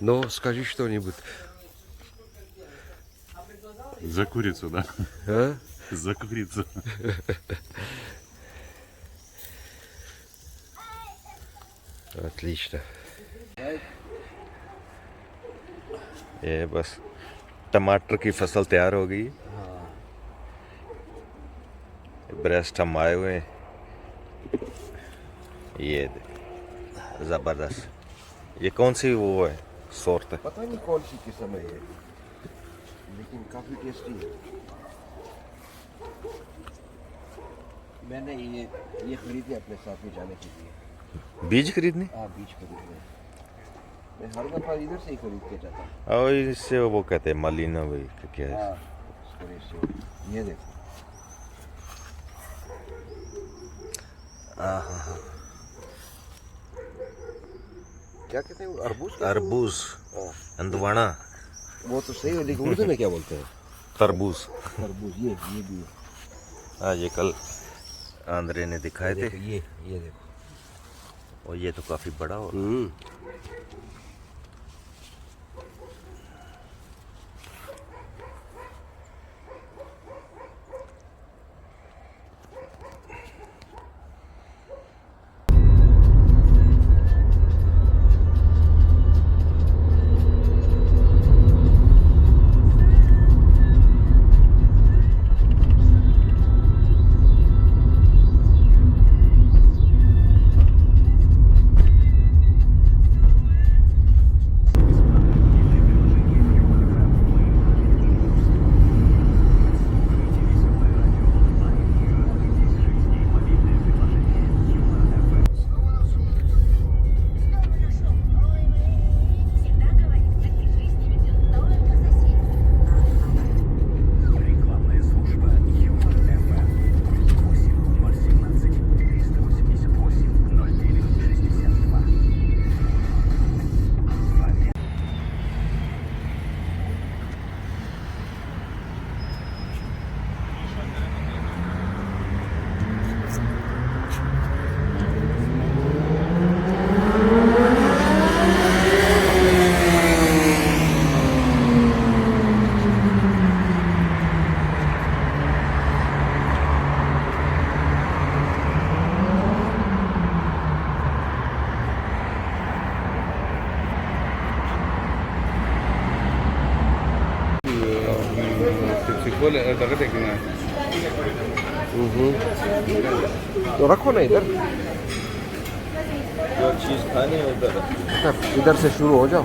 Ну, скажи что-нибудь. За курицу, да? А? За курицу. Отлично. ये बस टमाटर की फसल तैयार हो गई। ब्रेस्ट हम आए हुए हैं। ये जबरदस्त। ये कौन सी वो है सॉर्ट है? पता नहीं कौन सी किस्म है ये, लेकिन काफी टेस्टी है। मैंने ये खरीदी अपने साथ में जाने के लिए। बीज खरीदने? हाँ, बीज खरीदने। मैं हर दफा इधर से ही खरीद के जाता हूँ। और इससे वो कहते हैं मालिना भाई क्या है? हाँ, ये देखो। हाँ। क्या कहते हैं अरबूज? तरबूज, अंदवाना। वो तो सही है, लेकिन उर्दू में क्या बोलते हैं? तरबूज। तरबूज, ये भी है। हाँ, ये कल आंद्रे ने दिखाए थे। ये देखो। और ये तो काफी बड़ा हो। तो रखो ना इधर, जो चीज खानी है उधर। इधर से शुरू हो जाओ।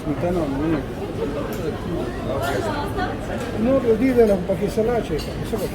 Smetana, no lo dicono perché se la c'è,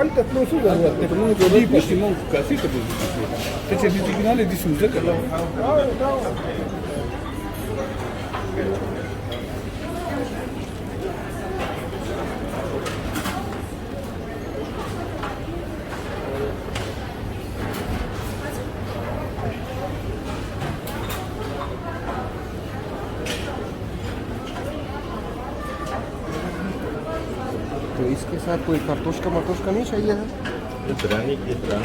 Alta non so da guardare, per non lo dico, se non capito che c'è di signale di Susa che तो इसके साथ कोई कार्तुष्का मर्तुष्का नहीं चाहिए है? इतरानी के साथ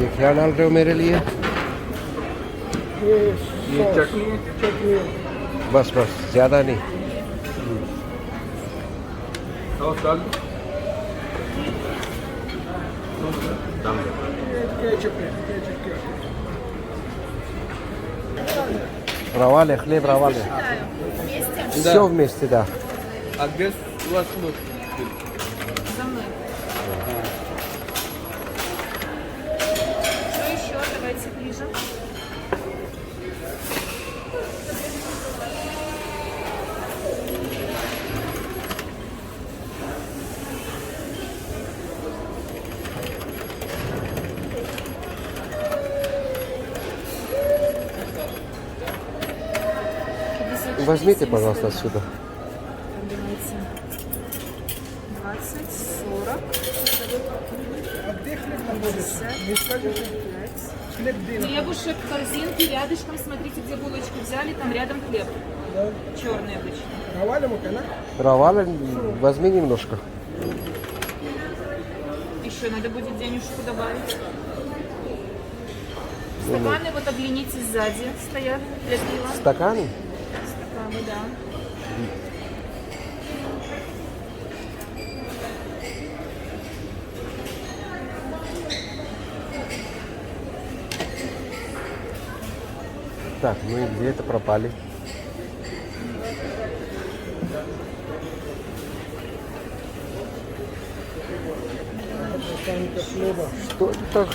ये क्या डाल रहे हो मेरे लिए? ये चटनी बस बस, ज्यादा नहीं। Равали, хлеб равали. Все вместе, да. А где у вас лук? За мной. Что еще? Давайте ближе. Возьмите, пожалуйста, отсюда. 20, 40, 55. Хлебушек, корзинки, рядышком, смотрите, где булочку взяли, там рядом хлеб. Черный обычно. Равали, возьми немножко. Еще надо будет денежку добавить. Стаканы вот оглянитесь сзади стоят для пива. Стаканы? Стаканы, да. Так, ну и где это пропали? Что это так?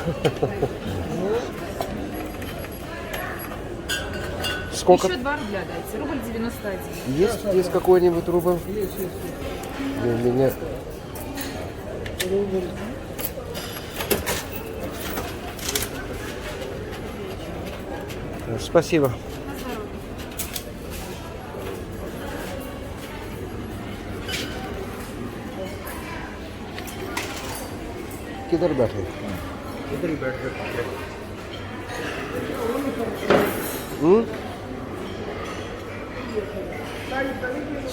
Сколько? Еще 2 рубля дайте. Рубль 91. Есть какой-нибудь рубль? У меня... Спасибо. किधर बैठे इधर ही बैठ कर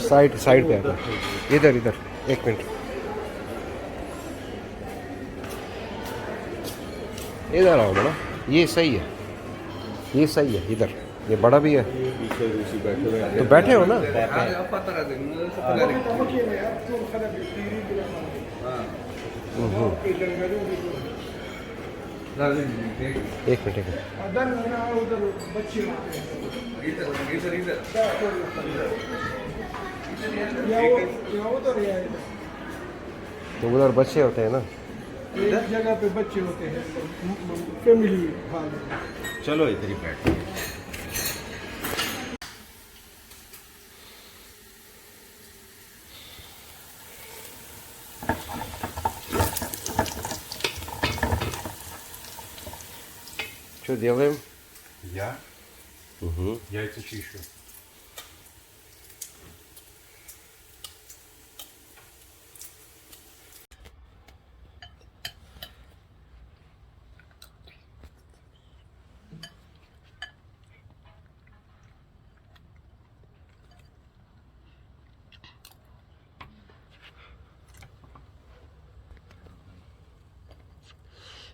साइड पे आना इधर इधर एक मिनट इधर आओ बड़ा ये सही है इधर ये बड़ा भी है तो बैठे हो ना एक मिनट तो उधर बच्चे होते हैं ना एक जगह पे बच्चे होते हैं फैमिली हाल चलो इधर ही बैठ Что делаем? Я? Угу. Яйца чищу.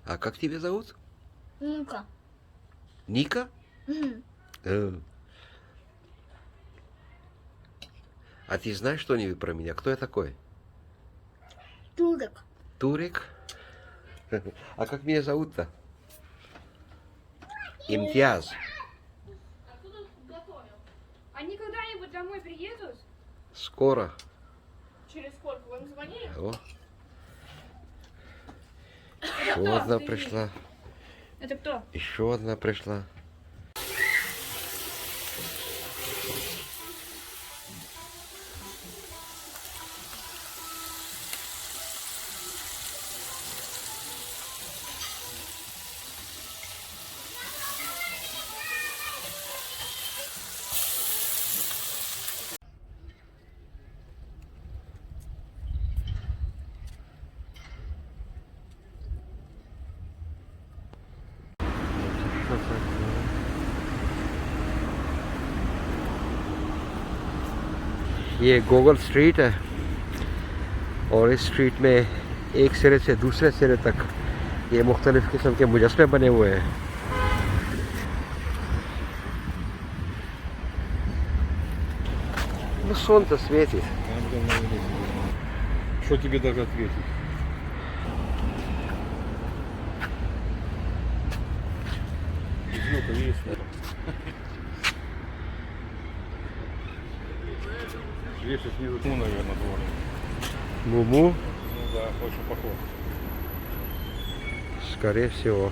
А как тебя зовут? Ну-ка. Ника? А ты знаешь что-нибудь про меня? Кто я такой? Турок. Турик? А как меня зовут-то? Имтияз. Откуда готовил? Они когда-нибудь домой приедут? Скоро. Через сколько? Вы им звонили? О. Еще одна пришла. Это кто? Еще одна пришла. ये गोगल स्ट्रीट है और इस स्ट्रीट में एक सिरे से दूसरे सिरे तक ये मुख्तलिफ़ किस्म के मुजस्मे बने हुए हैं। Ну, солнце светит. Что тебе даже ответить? Звука есть. Вешать снизу, ну, наверное, дворник. Муму, Ну да, больше похож. скорее всего.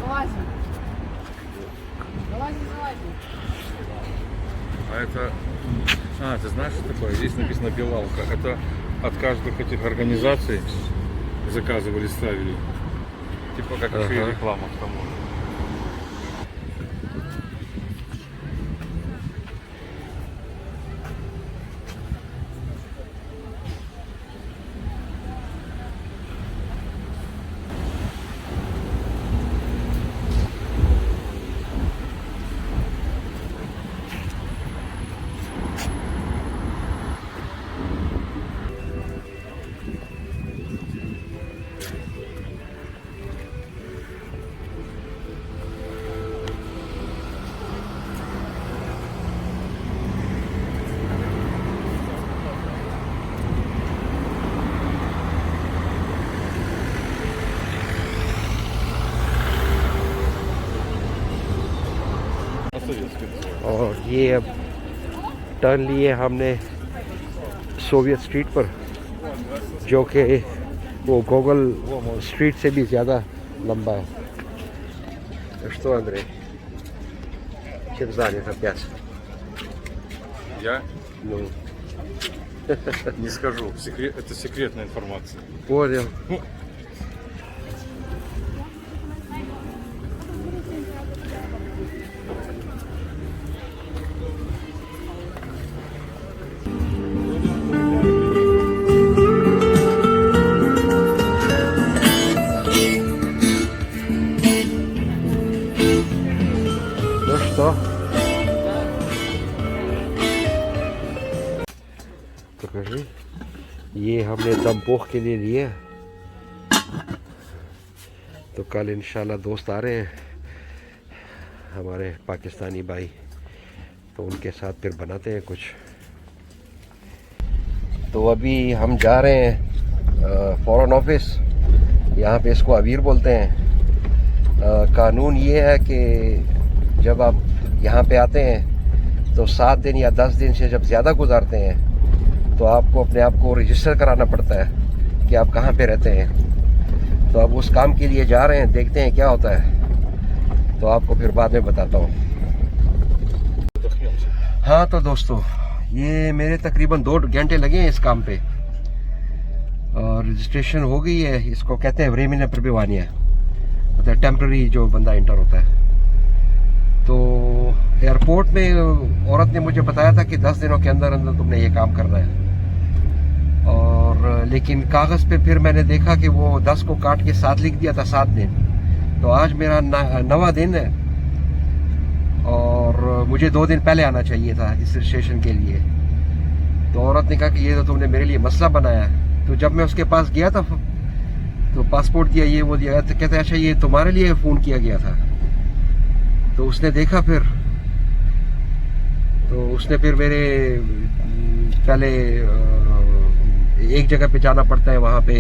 Залазим. Залазим. А это... А, ты знаешь, что такое? Здесь написано «Белалка». Это от каждых этих организаций заказывали, ставили. Типа как еще и реклама к тому. और ये अब टर्न लिए हमने सोवियत स्ट्रीट पर, जो कि वो गोगल स्ट्रीट से भी ज़्यादा लंबा है. Что, Андрей? Чем занят опять? Я Ну, не скажу. Это секретная информация. понял. Ну что? Покажи. ये हमने दम पोख के लिए लिए. तो कल इंशाल्लाह दोस्त आ रहे हैं हमारे पाकिस्तानी भाई, तो उनके साथ फिर बनाते हैं कुछ. तो अभी हम जा रहे हैं फॉरेन ऑफिस. यहाँ पे इसको अवीर बोलते हैं. कानून ये है कि जब आप यहाँ पे आते हैं तो 7 दिन या 10 दिन से जब ज़्यादा गुजारते हैं तो आपको अपने आप को रजिस्टर कराना पड़ता है कि आप कहाँ पे रहते हैं. तो अब उस काम के लिए जा रहे हैं, देखते हैं क्या होता है, तो आपको फिर बाद में बताता हूँ. हाँ तो दोस्तों, ये मेरे तकरीबन 2 घंटे लगे हैं इस काम पे, और रजिस्ट्रेशन हो गई है. इसको कहते हैं временное пребывание, मतलब टेम्प्रेरी जो बंदा इंटर होता है. तो एयरपोर्ट में औरत ने मुझे बताया था कि 10 दिनों के अंदर अंदर तुमने ये काम करना है. और लेकिन कागज़ पे फिर मैंने देखा कि वो 10 को काट के 7 लिख दिया था, 7 दिन. तो आज मेरा 9वां दिन है और मुझे 2 दिन पहले आना चाहिए था इस रजिस्ट्रेशन के लिए. तो औरत ने कहा कि ये तो तुमने मेरे लिए मसला बनाया है. तो जब मैं उसके पास गया था तो पासपोर्ट दिया, ये वो दिया, तो कहते अच्छा ये तुम्हारे लिए फ़ोन किया गया था. तो उसने देखा फिर, तो उसने फिर मेरे पहले एक जगह पे जाना पड़ता है, वहाँ पे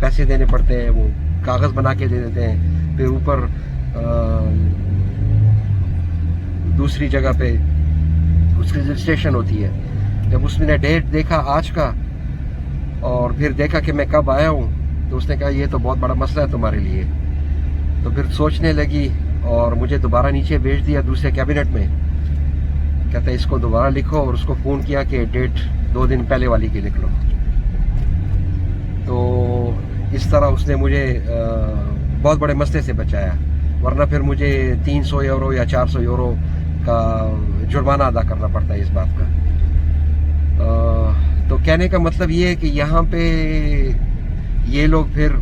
पैसे देने पड़ते हैं, वो कागज़ बना के दे देते हैं. फिर ऊपर दूसरी जगह पे उसकी रजिस्ट्रेशन होती है. जब उसने डेट देखा आज का और फिर देखा कि मैं कब आया हूँ, तो उसने कहा ये तो बहुत बड़ा मसला है तुम्हारे लिए. तो फिर सोचने लगी और मुझे दोबारा नीचे भेज दिया दूसरे कैबिनेट में. कहता है इसको दोबारा लिखो, और उसको फ़ोन किया कि डेट 2 दिन पहले वाली की लिख लो. तो इस तरह उसने मुझे बहुत बड़े मसले से बचाया, वरना फिर मुझे 300 यूरो या 400 यूरो का जुर्माना अदा करना पड़ता है इस बात का. तो कहने का मतलब ये है कि यहाँ पे ये लोग फिर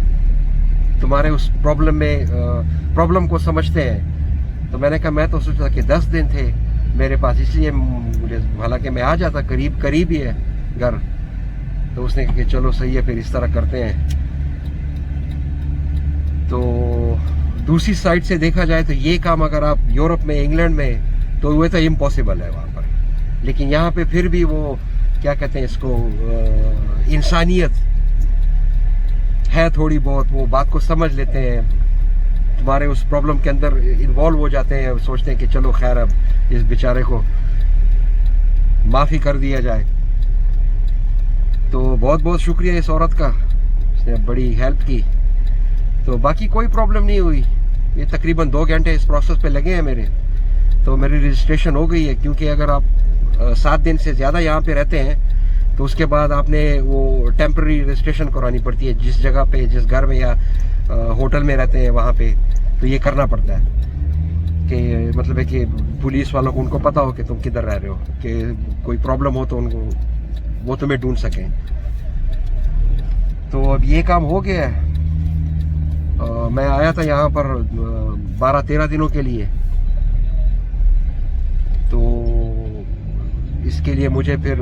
तुम्हारे उस प्रॉब्लम को समझते हैं. तो मैंने कहा मैं तो सोचा कि 10 दिन थे मेरे पास, इसलिए मुझे, हालांकि मैं आ जाता, करीब ही है घर. तो उसने कहा कि चलो सही है, फिर इस तरह करते हैं. तो दूसरी साइड से देखा जाए तो ये काम अगर आप यूरोप में, इंग्लैंड में, तो वो तो इम्पॉसिबल है वहाँ पर. लेकिन यहाँ पे फिर भी वो क्या कहते हैं इसको, इंसानियत है थोड़ी बहुत, वो बात को समझ लेते हैं, तुम्हारे उस प्रॉब्लम के अंदर इन्वॉल्व हो जाते हैं, सोचते हैं कि चलो खैर अब इस बेचारे को माफ़ी कर दिया जाए. तो बहुत बहुत शुक्रिया इस औरत का, उसने बड़ी हेल्प की. तो बाकी कोई प्रॉब्लम नहीं हुई. ये तकरीबन 2 घंटे इस प्रोसेस पे लगे हैं मेरे. तो मेरी रजिस्ट्रेशन हो गई है, क्योंकि अगर आप 7 दिन से ज़्यादा यहाँ पे रहते हैं तो उसके बाद आपने वो टेम्प्रेरी रजिस्ट्रेशन करानी पड़ती है, जिस जगह पे, जिस घर में या होटल में रहते हैं वहाँ पे. तो ये करना पड़ता है कि मतलब है कि पुलिस वालों को, उनको पता हो कि तुम किधर रह रहे हो, कि कोई प्रॉब्लम हो तो उनको, वो तुम्हें ढूंढ सकें. तो अब ये काम हो गया है. मैं आया था यहाँ पर 12-13 दिनों के लिए. तो इसके लिए मुझे फिर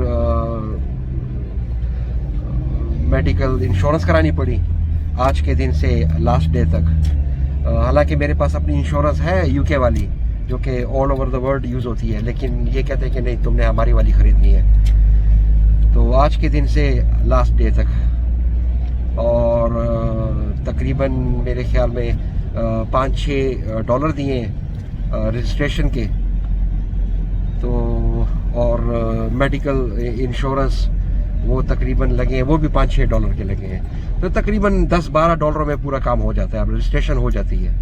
मेडिकल इंश्योरेंस करानी पड़ी आज के दिन से लास्ट डे तक. हालांकि मेरे पास अपनी इंश्योरेंस है यूके वाली, जो कि all over the world use होती है, लेकिन ये कहते हैं कि नहीं, तुमने हमारी वाली ख़रीदनी है. तो आज के दिन से लास्ट डे तक, और तकरीबन मेरे ख्याल में $5-6 दिए रजिस्ट्रेशन के. और मेडिकल इंश्योरेंस वो तकरीबन लगे हैं, वो भी $5-6 के लगे हैं। तो तकरीबन $10-12 में पूरा काम हो जाता है, अब रजिस्ट्रेशन हो जाती है।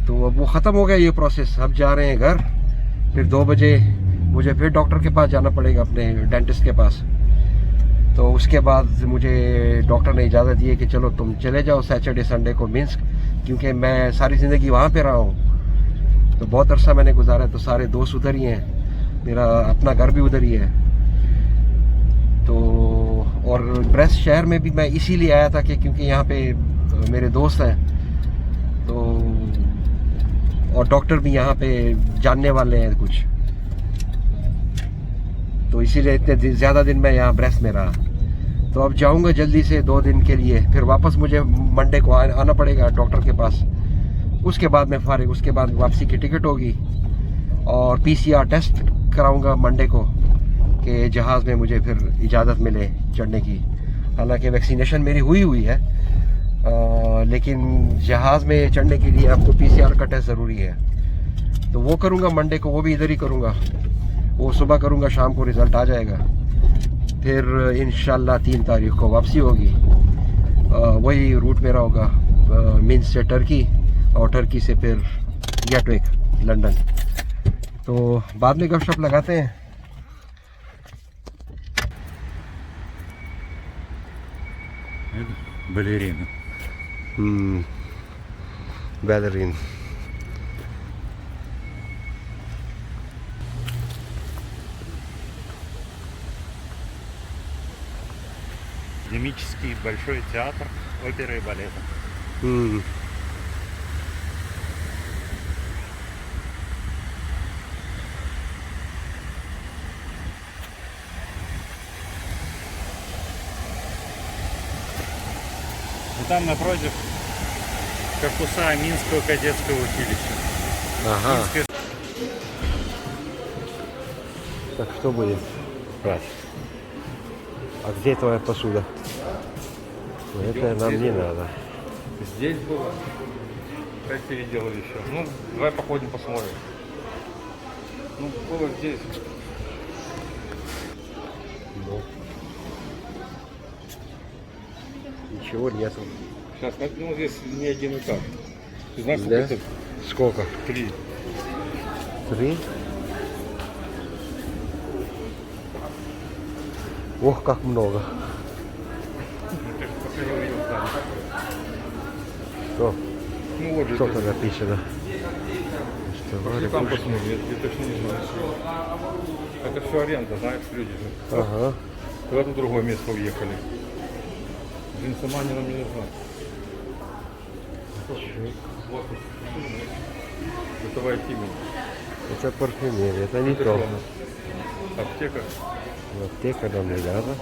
तो अब वो ख़त्म हो गया ये प्रोसेस। अब जा रहे हैं घर, फिर 2 बजे मुझे फिर डॉक्टर के पास जाना पड़ेगा, अपने डेंटिस्ट के पास। तो उसके बाद मुझे डॉक्टर ने इजाज़त दी है कि चलो तुम चले जाओ सैटरडे संडे को मिन्स्क, क्योंकि मैं सारी ज़िंदगी वहाँ पे रहा हूँ, तो बहुत अरसा मैंने गुजारा, तो सारे दोस्त उधर ही हैं, मेरा अपना घर भी उधर ही है। तो और ब्रेस्ट शहर में भी मैं इसीलिए आया था कि क्योंकि यहाँ पे मेरे दोस्त हैं, तो और डॉक्टर भी यहाँ पे जानने वाले हैं कुछ, तो इसीलिए इतने ज़्यादा दिन मैं यहाँ ब्रेस्ट में रहा। तो अब जाऊँगा जल्दी से 2 दिन के लिए, फिर वापस मुझे मंडे को आना पड़ेगा डॉक्टर के पास। उसके बाद मैं फारिग, उसके बाद वापसी की टिकट होगी और PCR टेस्ट कराऊँगा मंडे को कि जहाज़ में मुझे फिर इजाज़त मिले चढ़ने की। हालांकि वैक्सीनेशन मेरी हुई है, लेकिन जहाज़ में चढ़ने के लिए आपको PCR का टेस्ट ज़रूरी है। तो वो करूँगा मंडे को, वो भी इधर ही करूँगा, वो सुबह करूँगा, शाम को रिज़ल्ट आ जाएगा। फिर इंशाल्लाह 3 तारीख को वापसी होगी। वही रूट मेरा होगा, मिन्स्क से टर्की और टर्की से फिर गैटविक लंदन। तो बाद में गपशप लगाते हैं। Балерина. Балерин. Академический большой театр оперы и балета. И там напротив корпуса Минского кадетского училища. Ага. Минское... Так что будет брать? А где твоя посуда? Это нам не надо. Здесь было. Как переделали еще. Ну, давай походим, посмотрим. Ну, было здесь. Ничего нету. Сейчас, ну, здесь не один этап. Ты знаешь, Да? сколько это? Сколько? 3. 3? Ох, как много. Ты же пока не увидел там. Что? Ну, вот же Что это. там написано? Пошли там посмотрим, я точно не знаю. Это все аренда, знаешь, люди же. Ага. Куда-то в другое место уехали. Блин, сама не нам не нужна. Вот. Это Вайтимин. Это парфюмерия, это не то. Аптека. Аптека нам не надо.